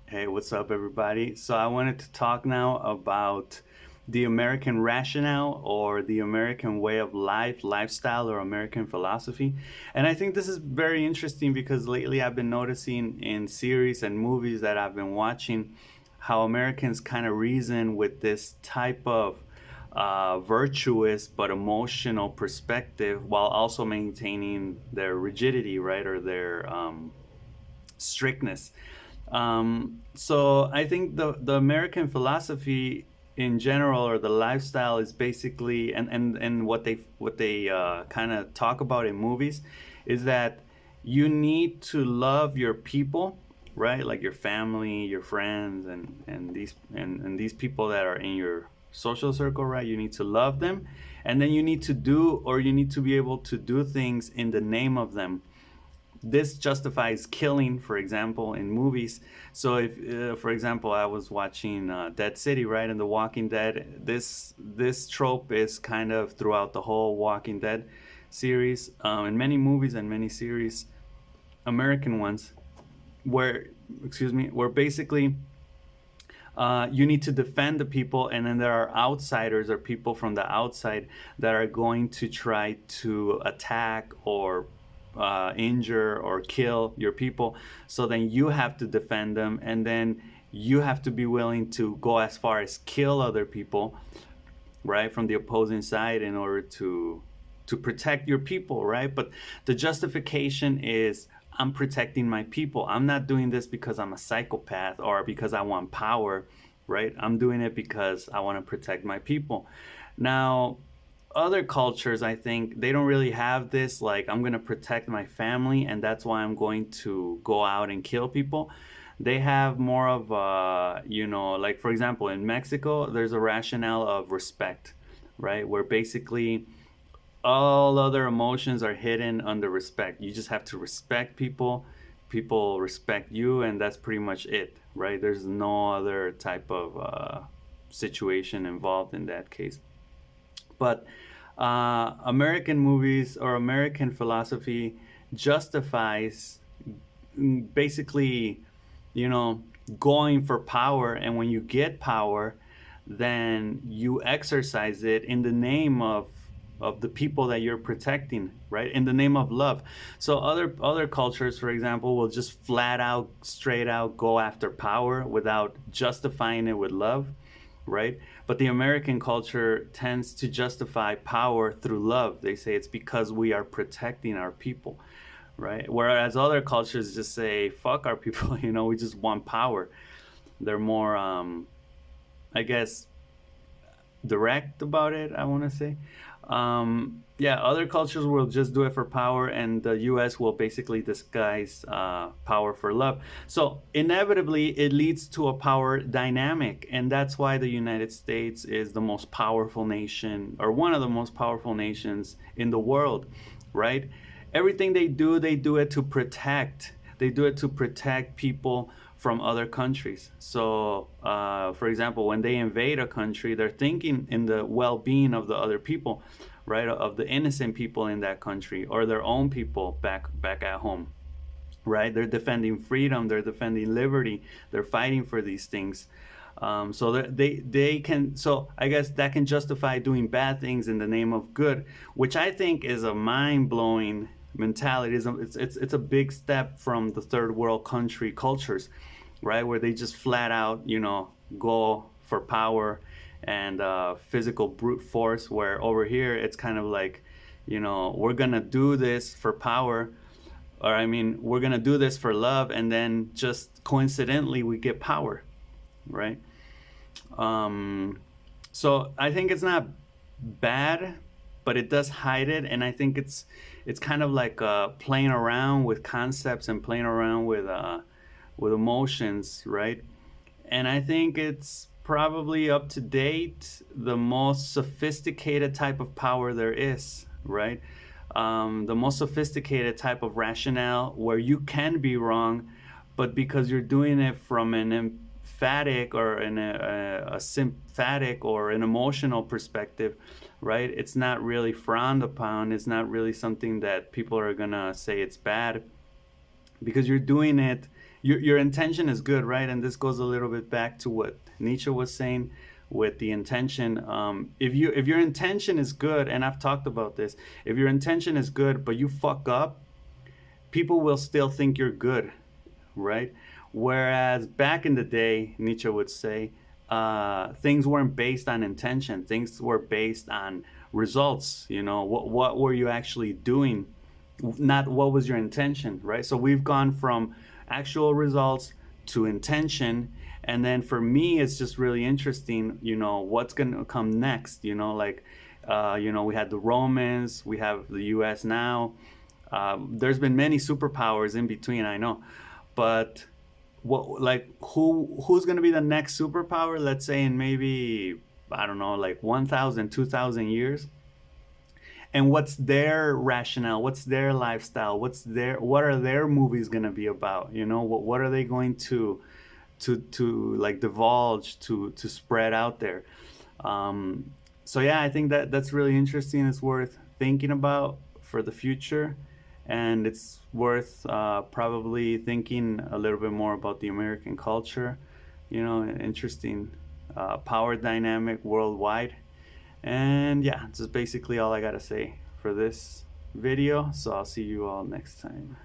Hey, what's up, everybody? So, I wanted to talk now about the American rationale or the American way of life, lifestyle, or American philosophy. And I think this is very interesting because lately I've been noticing in series and movies that I've been watching how Americans kind of reason with this type of virtuous but emotional perspective while also maintaining their rigidity, right, or their strictness. So I think the American philosophy in general or the lifestyle is basically and what they kind of talk about in movies is that you need to love your people, right? Like your family, your friends, and these people that are in your social circle, right? You need to love them, and then you need to do or you need to be able to do things in the name of them. This justifies killing, for example, in movies. So, if, for example, I was watching Dead City, right, and The Walking Dead. This trope is kind of throughout the whole Walking Dead series, in many movies and many series, American ones, where where basically you need to defend the people, and then there are outsiders or people from the outside that are going to try to attack or injure or kill your people. So then you have to defend them, and then you have to be willing to go as far as kill other people, right, from the opposing side in order to protect your people, right? But the justification is I'm protecting my people. I'm not doing this because I'm a psychopath or because I want power, right? I'm doing it because I want to protect my people. Now, other cultures, I think they don't really have this, like I'm going to protect my family and that's why I'm going to go out and kill people. They have more of like for example in Mexico there's a rationale of respect, right, where basically all other emotions are hidden under respect. You just have to respect people, people respect you, and that's pretty much it, right? There's no other type of situation involved in that case. But American movies or American philosophy justifies basically, you know, going for power. And when you get power, then you exercise it in the name of the people that you're protecting, right? In the name of love. So other cultures, for example, will just flat out, straight out go after power without justifying it with love, right? But the American culture tends to justify power through love. They say it's because we are protecting our people, right? Whereas other cultures just say, fuck our people, we just want power. They're more, I guess, direct about it, I want to say. Yeah, other cultures will just do it for power, and the US will basically disguise power for love. So, inevitably, it leads to a power dynamic, and that's why the United States is the most powerful nation, or one of the most powerful nations in the world, right? Everything they do it to protect. They do it to protect people from other countries. So, for example, when they invade a country, they're thinking in the well-being of the other people, right? Of the innocent people in that country or their own people back at home, right? They're defending freedom, they're defending liberty, they're fighting for these things. So that they can. So I guess that can justify doing bad things in the name of good, which I think is a mind blowing mentality. It's a big step from the third world country cultures, right, where they just flat out go for power and physical brute force. Where over here it's kind of like, we're gonna do this for power, or I mean, we're gonna do this for love, and then just coincidentally we get power, right? Um, so I think it's not bad, but it does hide it, and I think it's kind of like playing around with concepts and playing around with emotions, right? And I think it's probably up to date the most sophisticated type of power there is, right? The most sophisticated type of rationale where you can be wrong, but because you're doing it from an emphatic or a sympathetic or an emotional perspective, right? It's not really frowned upon. It's not really something that people are gonna say it's bad because you're doing it your intention is good, right? And this goes a little bit back to what Nietzsche was saying with the intention. If your intention is good, and I've talked about this, if your intention is good but you fuck up, people will still think you're good, right? Whereas back in the day, Nietzsche would say, things weren't based on intention. Things were based on results. You know, what were you actually doing, not what was your intention, right? So we've gone from actual results to intention, and then for me, it's just really interesting. You know, what's gonna come next? You know, like, we had the Romans, we have the U.S. now. There's been many superpowers in between, I know, but who's going to be the next superpower, let's say in maybe, I don't know, like 1,000, 2,000 years? And what's their rationale, what's their lifestyle, what are their movies going to be about? You know, what are they going to like divulge, to spread out there? So yeah, I think that's really interesting. It's worth thinking about for the future, and it's worth probably thinking a little bit more about the American culture. You know, an interesting power dynamic worldwide. And yeah, this is basically all I gotta say for this video. So I'll see you all next time.